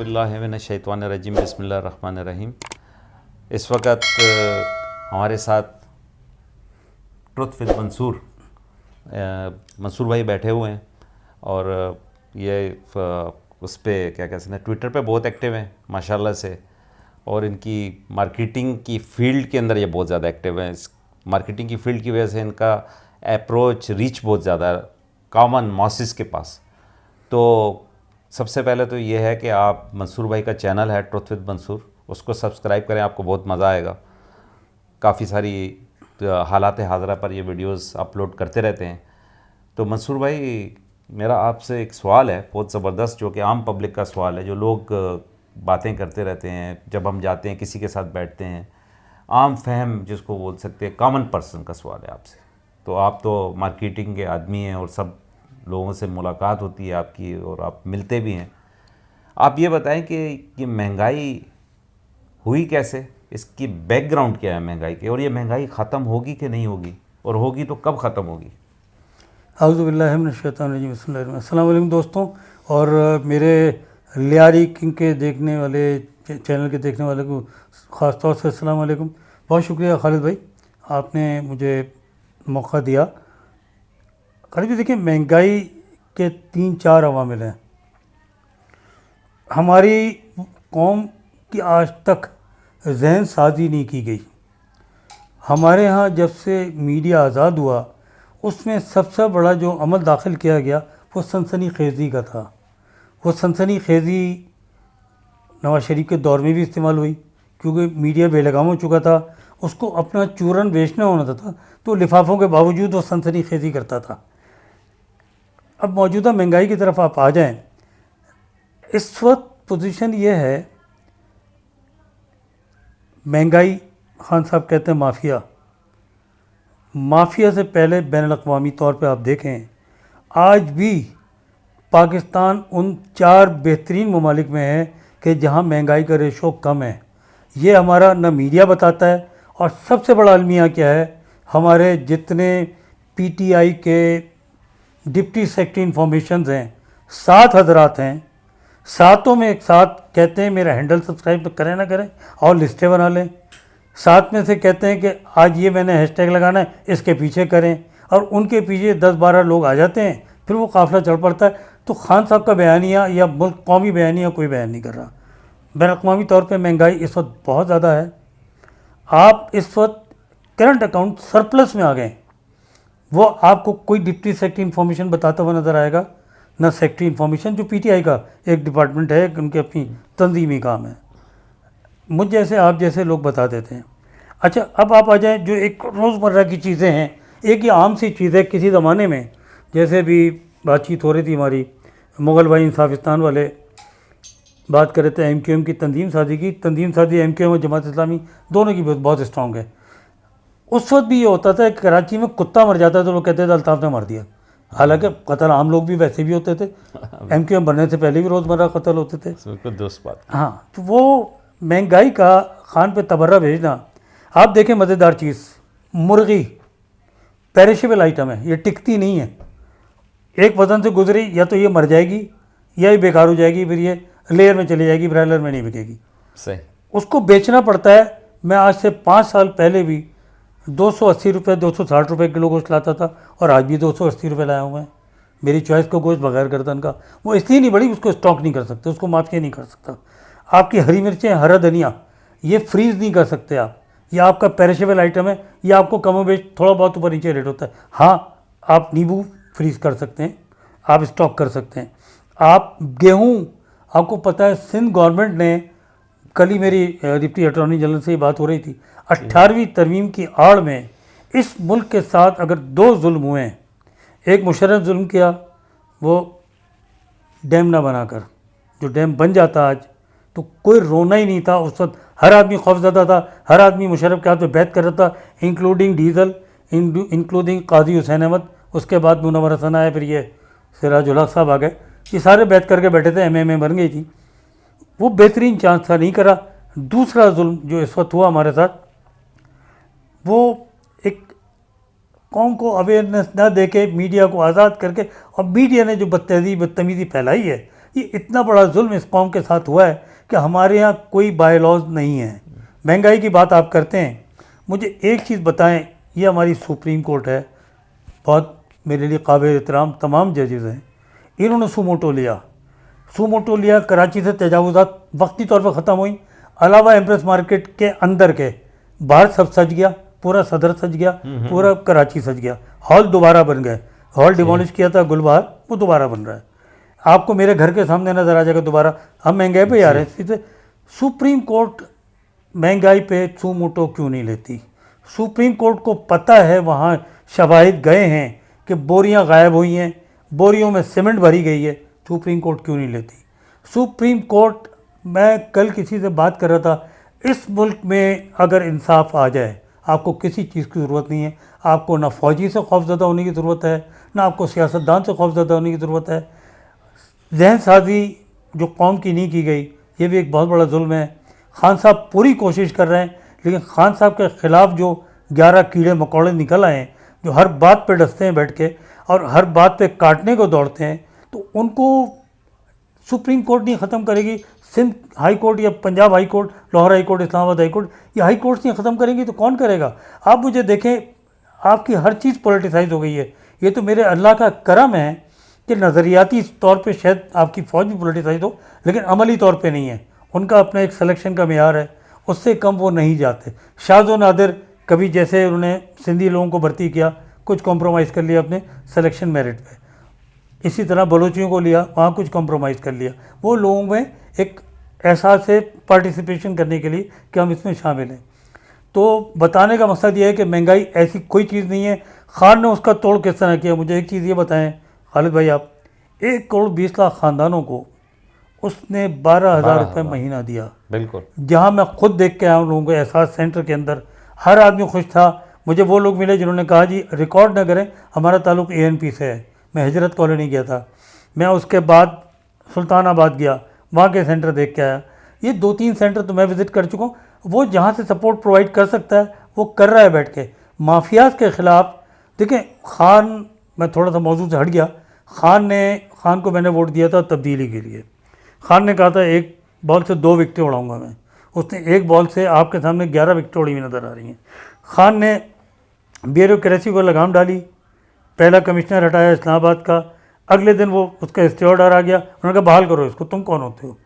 औज़ुबिल्लाहि मिनश्शैतानिर्रजीम बिस्मिल्लाहिर्रहमानिर्रहीम। इस वक्त हमारे साथ ट्रुथ विद मंसूर भाई बैठे हुए हैं और ये उस पर क्या कहते हैं, ट्विटर पे बहुत एक्टिव हैं माशाल्लाह से, और इनकी मार्केटिंग की फ़ील्ड के अंदर ये बहुत ज़्यादा एक्टिव हैं। इस मार्केटिंग की फ़ील्ड की वजह से इनका अप्रोच रीच बहुत ज़्यादा कॉमन मॉसिस के पास। तो सबसे पहले तो ये है कि आप मंसूर भाई का चैनल है ट्रुथ विद मंसूर, उसको सब्सक्राइब करें, आपको बहुत मज़ा आएगा। काफ़ी सारी हालात हाज़रा पर ये वीडियोस अपलोड करते रहते हैं। तो मंसूर भाई, मेरा आपसे एक सवाल है बहुत ज़बरदस्त, जो कि आम पब्लिक का सवाल है, जो लोग बातें करते रहते हैं जब हम जाते हैं किसी के साथ बैठते हैं, आम फहम जिसको बोल सकते हैं, कॉमन पर्सन का सवाल है आपसे। तो आप तो मार्केटिंग के आदमी हैं और सब लोगों से मुलाकात होती है आपकी और आप मिलते भी हैं। आप ये बताएं कि ये महंगाई हुई कैसे, इसकी बैकग्राउंड क्या है महंगाई के, और ये महंगाई ख़त्म होगी कि नहीं होगी, और होगी तो कब ख़त्म होगी? आऊज़ु बिल्लाहि मिनश शैतानिर रजीम बिस्मिल्लाहिर अस्सलाम वालेकुम दोस्तों, और मेरे लियारी किंग के देखने वाले चैनल के देखने वाले को ख़ास तौर से अस्सलाम वालेकुम। बहुत शुक्रिया खालिद भाई, आपने मुझे मौका दिया। खालिद भाई देखिए, महंगाई के 3-4 अवामिल हैं। हमारी कौम की आज तक जहन साजी नहीं की गई। हमारे यहाँ जब से मीडिया आज़ाद हुआ, उसमें सबसे बड़ा जो अमल दाखिल किया गया वो सनसनी खेज़ी का था। वो सनसनी खेज़ी नवाज शरीफ के दौर में भी इस्तेमाल हुई, क्योंकि मीडिया बेलगाम हो चुका था, उसको अपना चूरन बेचना होना था, तो लिफाफों के बावजूद वो सनसनी खेज़ी करता था। अब मौजूदा महंगाई की तरफ आप आ जाएं, इस वक्त पोजीशन ये है, महंगाई खान साहब कहते हैं माफिया। माफिया से पहले बैनुल-अक़वामी तौर पे आप देखें, आज भी पाकिस्तान उन 4 बेहतरीन ममालिक में है कि जहां महंगाई का रेशो कम है। ये हमारा ना मीडिया बताता है, और सबसे बड़ा अलमिया क्या है, हमारे जितने पीटीआई के डिप्टी सेक्रेटरी इंफॉर्मेशन हैं, 7 हज़रात हैं, सातों में एक साथ कहते हैं मेरा हैंडल सब्सक्राइब करें ना करें और लिस्टें बना लें। 7 में से कहते हैं कि आज ये मैंने हैशटैग लगाना है, इसके पीछे करें, और उनके पीछे 10-12 लोग आ जाते हैं, फिर वो काफ़िला चढ़ पड़ता है। तो खान साहब का बयानिया या मुल्क कौमी बयानिया कोई बयान नहीं कर रहा। बैनुल-अक़वामी तौर पे महंगाई इस वक्त बहुत ज़्यादा है। आप इस वक्त करंट अकाउंट सरप्लस में आ गए, वो आपको कोई डिप्टी सेक्रेटरी इंफॉर्मेशन बताता हुआ नज़र आएगा, ना सेक्रेटरी इंफॉर्मेशन जो पीटीआई का एक डिपार्टमेंट है, उनके अपनी तंजीमी काम है, मुझ जैसे आप जैसे लोग बता देते हैं। अच्छा, अब आप आ जाएं जो एक रोज़मर्रा की चीज़ें हैं। एक ये आम सी चीज़ है, किसी ज़माने में जैसे भी बातचीत हो रही थी हमारी, मुग़ल भाई इंसाफिस्तान वाले बात कर रहे थे एमक्यूएम की तंजीम साजी की। तंजीम साजी एमक्यूएम और जमात इस्लामी दोनों की बहुत स्ट्रॉन्ग है। उस वक्त भी ये होता था कि कराची में कुत्ता मर जाता है तो लोग कहते थे अल्ताफ़ ने मार दिया, हालांकि कत्ल आम लोग भी वैसे भी होते थे, एमक्यूएम बनने से पहले भी रोज़मर्रा कत्ल होते थे। दोस्त बात। हाँ, तो वो महंगाई का खान पे तबर्रा भेजना। आप देखें मज़ेदार चीज़, मुर्गी पेरिशेबल आइटम है, ये टिकती नहीं है। एक वज़न से गुजरी, या तो ये मर जाएगी या ये बेकार हो जाएगी, फिर ये लेयर में चली जाएगी, ब्रायलर में नहीं बिकेगी। सही, उसको बेचना पड़ता है। मैं आज से 5 साल पहले भी 280 रुपये 260 रुपये किलो गोश्त लाता था, और आज भी 280 रुपये लाया हुआ है। मेरी चॉइस का गोश्त बगैर गर्दन का, वो इसलिए नहीं बढ़ी, उसको स्टॉक नहीं कर सकते, उसको माफिया नहीं कर सकता। आपकी हरी मिर्चें, हरा धनिया, ये फ्रीज़ नहीं कर सकते आप, ये आपका पेरिशेबल आइटम है, ये आपको कमोबेश थोड़ा बहुत ऊपर नीचे रेट होता है। हाँ, आप नींबू फ्रीज़ कर सकते हैं, आप स्टॉक कर सकते हैं। आप गेहूँ, आपको पता है सिंध गवर्नमेंट ने, कल ही मेरी डिप्टी अटॉर्नी जनरल से ये बात हो रही थी, 18वीं तरमीम की आड़ में इस मुल्क के साथ अगर 2 जुल्म हुए हैं, एक मुशर्रफ जुल्म किया, वो डैम ना बनाकर, जो डैम बन जाता आज तो कोई रोना ही नहीं था। उस वक्त हर आदमी खौफज़दा था, हर आदमी मुशर्रफ के हाथ में बैत कर रहा था, इंक्लूडिंग डीजल, इंक्लूडिंग काजी हुसैन अहमद, उसके बाद मुनव्वर हसन आए, फिर ये सिराजुल हक साहब आ गए, ये सारे बैत करके बैठे थे, एमएमए बन गई थी। वो बेहतरीन चांस था, नहीं करा। दूसरा जुल्म जो इस वक्त हुआ हमारे साथ, वो एक कौम को अवेयरनेस ना दे के मीडिया को आज़ाद करके, और मीडिया ने जो बदतमीज़ी फैलाई है, ये इतना बड़ा जुल्म इस कौम के साथ हुआ है कि हमारे यहाँ कोई बाय लॉज नहीं है। महंगाई की बात आप करते हैं, मुझे एक चीज़ बताएं, ये हमारी सुप्रीम कोर्ट है, बहुत मेरे लिए काबिल एहतराम तमाम जजेस हैं, इन्होंने सुमोटो लिया, कराची से तजावुज़ात वक्ती तौर पर ख़त्म हुई, अलावा एम्प्रेस मार्केट के अंदर के बाहर सब सज गया, पूरा सदर सज गया, पूरा कराची सज गया, हॉल दोबारा बन गए, हॉल डिमोलिश किया था गुलबहार, वो दोबारा बन रहा है, आपको मेरे घर के सामने नज़र आ जाएगा दोबारा। हम महंगाई पे आ रहे हैं, इससे सुप्रीम कोर्ट महंगाई पे सुमोटो क्यों नहीं लेती? सुप्रीम कोर्ट को पता है, वहाँ शवाहिद गए हैं कि बोरियां गायब हुई हैं, बोरियों में सीमेंट भरी गई है, सुप्रीम कोर्ट क्यों नहीं लेती? सुप्रीम कोर्ट, मैं कल किसी से बात कर रहा था, इस मुल्क में अगर इंसाफ आ जाए, आपको किसी चीज़ की ज़रूरत नहीं है, आपको ना फौजी से खौफज़दा होने की ज़रूरत है, ना आपको सियासतदान से खौफज़दा होने की ज़रूरत है। जहन साजी जो कौम की नहीं की गई, ये भी एक बहुत बड़ा जुल्म है। खान साहब पूरी कोशिश कर रहे हैं, लेकिन खान साहब के ख़िलाफ़ जो 11 कीड़े मकोड़े निकल आए हैं, जो हर बात पे डसते हैं बैठ के और हर बात पे काटने को दौड़ते हैं, तो उनको सुप्रीम कोर्ट नहीं ख़त्म करेगी, सिंध हाई कोर्ट या Punjab high court, Lahore high court, Islamabad high court, ये हाई कोर्ट्स नहीं ख़त्म करेंगी तो कौन करेगा? आप मुझे देखें, आपकी हर चीज़ पॉलिटिसाइज हो गई है। ये तो मेरे अल्लाह का करम है कि नज़रियाती तौर पे शायद आपकी फ़ौज भी पॉलिटिसाइज हो, लेकिन अमली तौर पे नहीं है। उनका अपना एक सिलेक्शन का मेयार है, उससे कम वो नहीं जाते। शाहजो नादिर कभी जैसे उन्होंने सिंधी लोगों को भर्ती किया, कुछ कॉम्प्रोमाइज़ कर लिया अपने सिलेक्शन मेरिट पे, इसी तरह बलोचियों को लिया, वहाँ कुछ कॉम्प्रोमाइज़ कर लिया। वो लोगों में एक एहसास है पार्टिसिपेशन करने के लिए कि हम इसमें शामिल हैं। तो बताने का मकसद ये है कि महंगाई ऐसी कोई चीज़ नहीं है। खान ने उसका तोड़ किस तरह किया, मुझे एक चीज़ ये बताएं खालिद भाई, आप 1 करोड़ 20 लाख ख़ानदानों को उसने 12,000 रुपये महीना दिया। बिल्कुल, जहाँ मैं खुद देख के आया हूँ लोगों को, एहसास सेंटर के अंदर हर आदमी खुश था। मुझे वो लोग मिले जिन्होंने कहा जी रिकॉर्ड न करें, हमारा ताल्लुक़ ANP से है। मैं हिजरत कॉलोनी गया था, मैं उसके बाद सुल्तानाबाद गया, वहाँ के सेंटर देख के आया। ये 2-3 सेंटर तो मैं विज़िट कर चुका हूँ। वो जहाँ से सपोर्ट प्रोवाइड कर सकता है वो कर रहा है बैठ के। माफियाज़ के ख़िलाफ़ देखें, खान, मैं थोड़ा सा मौजूद से हट गया, खान को मैंने वोट दिया था तब्दीली के लिए। खान ने कहा था 1 बॉल से 2 विकेटें उड़ाऊँगा मैं, उसने 1 बॉल से आपके सामने 11 विकेटें उड़ी हुई नज़र आ रही हैं। खान ने ब्यूरोक्रेसी को लगाम डाली, पहला कमिश्नर हटाया इस्लामाबाद का, अगले दिन वो उसका स्टे ऑर्डर आ गया, उन्होंने कहा बहाल करो इसको, तुम कौन होते हो?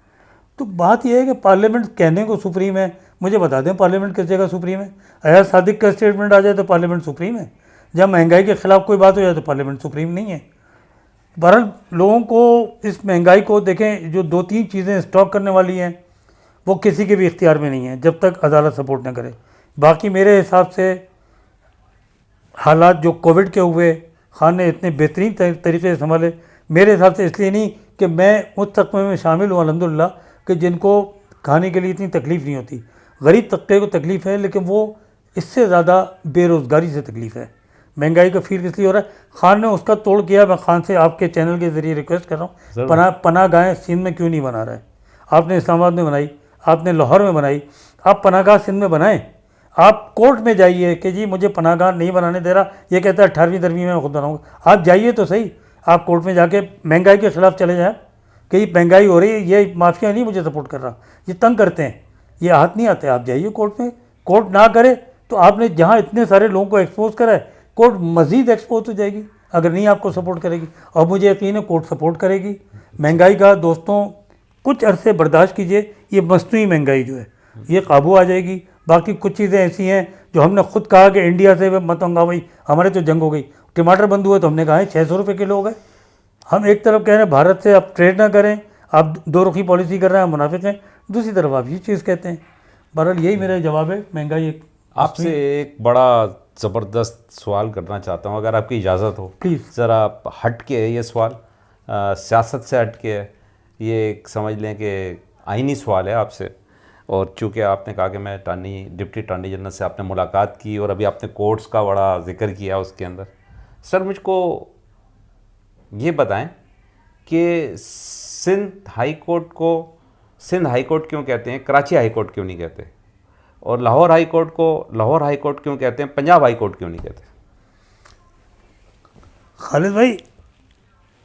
तो बात यह है कि पार्लियामेंट कहने को सुप्रीम है, मुझे बता दें पार्लियामेंट किस जगह सुप्रीम है? अयाज सादिक का स्टेटमेंट आ जाए तो पार्लियामेंट सुप्रीम है, जब महंगाई के ख़िलाफ़ कोई बात हो जाए तो पार्लियामेंट सुप्रीम नहीं है। बहरहाल लोगों को इस महंगाई को देखें, जो 2-3 चीज़ें स्टॉक करने वाली हैं वो किसी के भी इख्तियार में नहीं है जब तक अदालत सपोर्ट न करे। बाकी मेरे हिसाब से हालात जो कोविड के हुए, खान ने इतने बेहतरीन तरीके से संभाले, मेरे हिसाब से इसलिए नहीं कि मैं उस तबके में शामिल हूँ अल्हम्दुलिल्लाह कि जिनको खाने के लिए इतनी तकलीफ़ नहीं होती। गरीब तबके को तकलीफ़ है, लेकिन वो इससे ज़्यादा बेरोज़गारी से तकलीफ़ है। महंगाई का फील इसलिए हो रहा है, खान ने उसका तोड़ किया। मैं खान से आपके चैनल के ज़रिए रिक्वेस्ट कर रहा हूँ, पनाह गाहें सिंध में क्यों नहीं बना रहा है? आपने इस्लामाबाद में बनाई, आपने लाहौर में बनाई, आप पनाहगाह सिंध में बनाएं। आप कोर्ट में जाइए कि जी मुझे पनाहगाह नहीं बनाने दे रहा, ये कहता है 18वीं 10वीं में खुद बनाऊँगा। आप जाइए तो सही, आप कोर्ट में जाके महंगाई के ख़िलाफ़ चले जाएँ कि महंगाई हो रही है, ये माफिया नहीं मुझे सपोर्ट कर रहा, ये तंग करते हैं, ये हाथ नहीं आते। आप जाइए कोर्ट में, कोर्ट ना करे तो आपने जहाँ इतने सारे लोगों को एक्सपोज करा है, कोर्ट मज़ीद एक्सपोज हो जाएगी अगर नहीं आपको सपोर्ट करेगी। और मुझे यकीन है कोर्ट सपोर्ट करेगी। महंगाई का दोस्तों कुछ अरसे बर्दाश्त कीजिए, ये मसनूई महंगाई जो है ये काबू आ जाएगी। बाकी कुछ चीज़ें ऐसी हैं जो हमने खुद कहा कि इंडिया से मत मंगाओ भाई, हमारे तो जंग हो गई। टमाटर बंद हुए तो हमने कहा है 600 रुपये किलो हो गए। हम एक तरफ कह रहे हैं भारत से आप ट्रेड ना करें, आप 2 रुखी पॉलिसी कर रहे हैं, मुनाफिक हैं, दूसरी तरफ आप ये चीज़ कहते हैं। बहरहाल यही मेरा जवाब है। महंगाई एक आपसे एक बड़ा ज़बरदस्त सवाल करना चाहता हूँ, अगर आपकी इजाज़त हो प्लीज़। ज़रा हट के है ये सवाल, सियासत से हट के है, ये एक समझ लें कि आइनी सवाल है आपसे। और चूँकि आपने कहा कि मैं डिप्टी अटॉर्नी जनरल से आपने मुलाकात की और अभी आपने कोर्ट्स का बड़ा जिक्र किया उसके अंदर, सर मुझको ये बताएं कि सिंध हाई कोर्ट को सिंध हाई कोर्ट क्यों कहते हैं, कराची हाई कोर्ट क्यों नहीं कहते? और लाहौर हाई कोर्ट को लाहौर हाई कोर्ट क्यों कहते हैं, पंजाब हाई कोर्ट क्यों नहीं कहते? खालिद भाई,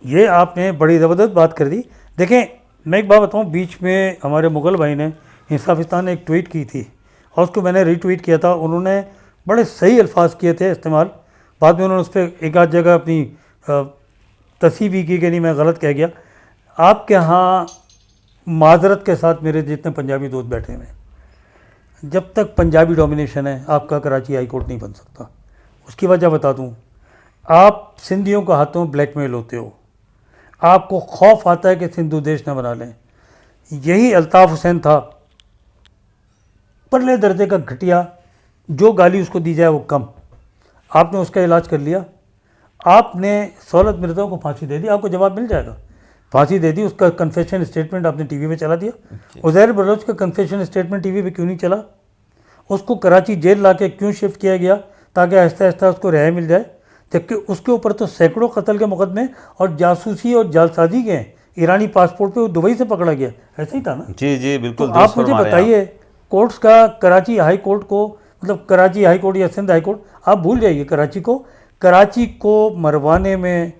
ये आपने बड़ी ज़बरदस्त बात कर दी। देखें, मैं एक बात बताऊं, बीच में हमारे मुगल भाई ने इंसाफिस्तान ने एक ट्वीट की थी और उसको मैंने रीट्वीट किया था। उन्होंने बड़े सही अल्फाज किए थे इस्तेमाल। बाद में उन्होंने उस पर एक आध जगह अपनी तस्हीह भी की कि नहीं मैं गलत कह गया। आपके यहाँ माजरत के साथ मेरे जितने पंजाबी दोस्त बैठे हुए हैं, जब तक पंजाबी डोमिनेशन है आपका कराची हाई कोर्ट नहीं बन सकता। उसकी वजह बता दूं, आप सिंधियों के हाथों ब्लैकमेल होते हो, आपको खौफ आता है कि सिंधु देश न बना लें। यही अल्ताफ़ हुसैन था, परले दर्जे का घटिया, जो गाली उसको दी जाए वो कम। आपने उसका इलाज कर लिया, आपने सहूलत मिर्ज़ा को फांसी दे दी, आपको जवाब मिल जाएगा। फांसी दे दी, उसका कन्फेशन स्टेटमेंट आपने टीवी पे चला दिया। उज़ैर बलोच का कन्फेशन स्टेटमेंट टीवी पे क्यों नहीं चला? उसको कराची जेल ला के क्यों शिफ्ट किया गया ताकि आहिस्ता आहिस्ता उसको रिहाई मिल जाए? जबकि उसके ऊपर तो सैकड़ों कत्ल के मुकदमे और जासूसी और जालसाजी के हैं। ईरानी पासपोर्ट पे वो दुबई से पकड़ा गया, ऐसा ही था ना? जी जी बिल्कुल। तो आप मुझे बताइए, कोर्ट्स का कराची हाई कोर्ट को, मतलब कराची हाई कोर्ट या सिंध हाई कोर्ट, आप भूल जाइए कराची को मरवाने में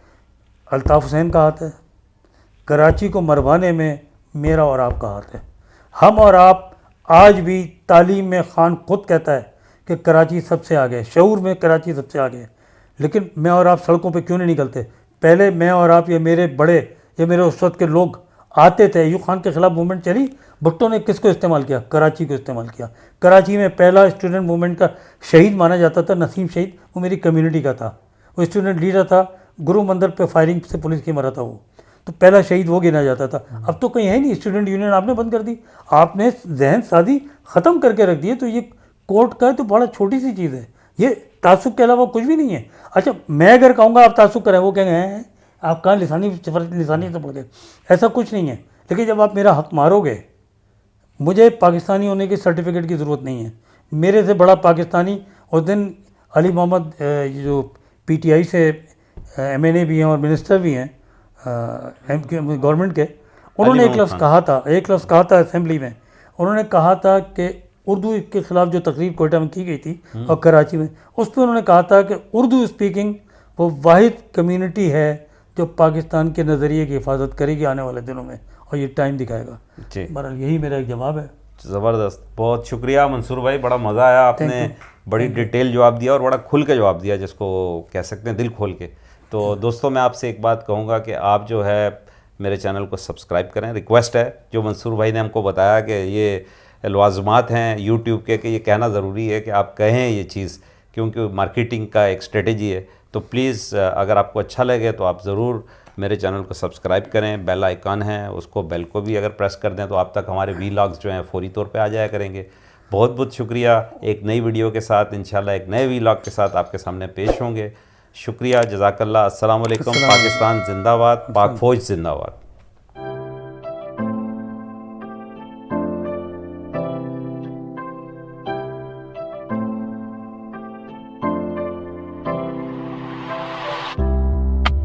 अल्ताफ़ हुसैन का हाथ है, कराची को मरवाने में मेरा और आपका हाथ है। हम और आप आज भी तालीम में खान खुद कहता है कि कराची सबसे आगे, शऊर में कराची सबसे आगे है। लेकिन मैं और आप सड़कों पे क्यों नहीं निकलते? पहले मैं और आप या मेरे बड़े या मेरे उस वक्त के लोग आते थे। अयूब खान के ख़िलाफ़ मूवमेंट चली, भुट्टो ने किसको इस्तेमाल किया? कराची को इस्तेमाल किया। कराची में पहला स्टूडेंट मूवमेंट का शहीद माना जाता था नसीम शहीद, वो मेरी कम्युनिटी का था, वो स्टूडेंट लीडर था, गुरु मंदिर पे फायरिंग से पुलिस की मरा था वो, तो पहला शहीद वो गिना जाता था। अब तो कहीं है नहीं, स्टूडेंट यूनियन आपने बंद कर दी, आपने जहन साजी ख़त्म करके रख दी है। तो ये कोर्ट का तो बड़ा छोटी सी चीज़ है, ये तासुब के अलावा कुछ भी नहीं है। अच्छा, मैं अगर कहूँगा आप तासुब करें, वो कहेंगे हैं आप कहाँ लिसानी से पढ़ गए, ऐसा कुछ नहीं है। लेकिन जब आप मेरा हक मारोगे, मुझे पाकिस्तानी होने की सर्टिफिकेट की ज़रूरत नहीं है। मेरे से बड़ा पाकिस्तानी उस दिन अली मोहम्मद, जो पीटीआई से एमएनए भी हैं और मिनिस्टर भी हैं गवर्नमेंट के, उन्होंने एक लफ्ज़ कहा था असेंबली में। उन्होंने कहा था कि उर्दू के ख़िलाफ़ जो तकरीर कोयटा में की गई थी और कराची में, उस पर उन्होंने कहा था कि उर्दू स्पीकिंग वो वाहिद कम्युनिटी है जो पाकिस्तान के नज़रिए की हिफाजत करेगी आने वाले दिनों में, और ये टाइम दिखाएगा। बहरहाल यही मेरा एक जवाब है। ज़बरदस्त, बहुत शुक्रिया मंसूर भाई, बड़ा मज़ा आया, आपने बड़ी डिटेल जवाब दिया और बड़ा खुल के जवाब दिया, जिसको कह सकते हैं दिल खोल के। तो दोस्तों, मैं आपसे एक बात कहूँगा कि आप जो है मेरे चैनल को सब्सक्राइब करें। रिक्वेस्ट है, जो मंसूर भाई ने हमको बताया कि ये लवाज़मात हैं यूट्यूब के, कि ये कहना ज़रूरी है कि आप कहें ये चीज़, क्योंकि मार्केटिंग का एक स्ट्रेटेजी है। तो प्लीज़ अगर आपको अच्छा लगे तो आप ज़रूर मेरे चैनल को सब्सक्राइब करें। बेल आइकन है, उसको बेल को भी अगर प्रेस कर दें तो आप तक हमारे वीलॉग्स जो हैं फौरी तौर पे आ जाया करेंगे। बहुत बहुत शुक्रिया। एक नई वीडियो के साथ इंशाल्लाह एक नए वीलॉग के साथ आपके सामने पेश होंगे। शुक्रिया, जज़ाकल्लाह। अस्सलाम वालेकुम। पाकिस्तान जिंदाबाद, पाक फ़ौज जिंदाबाद।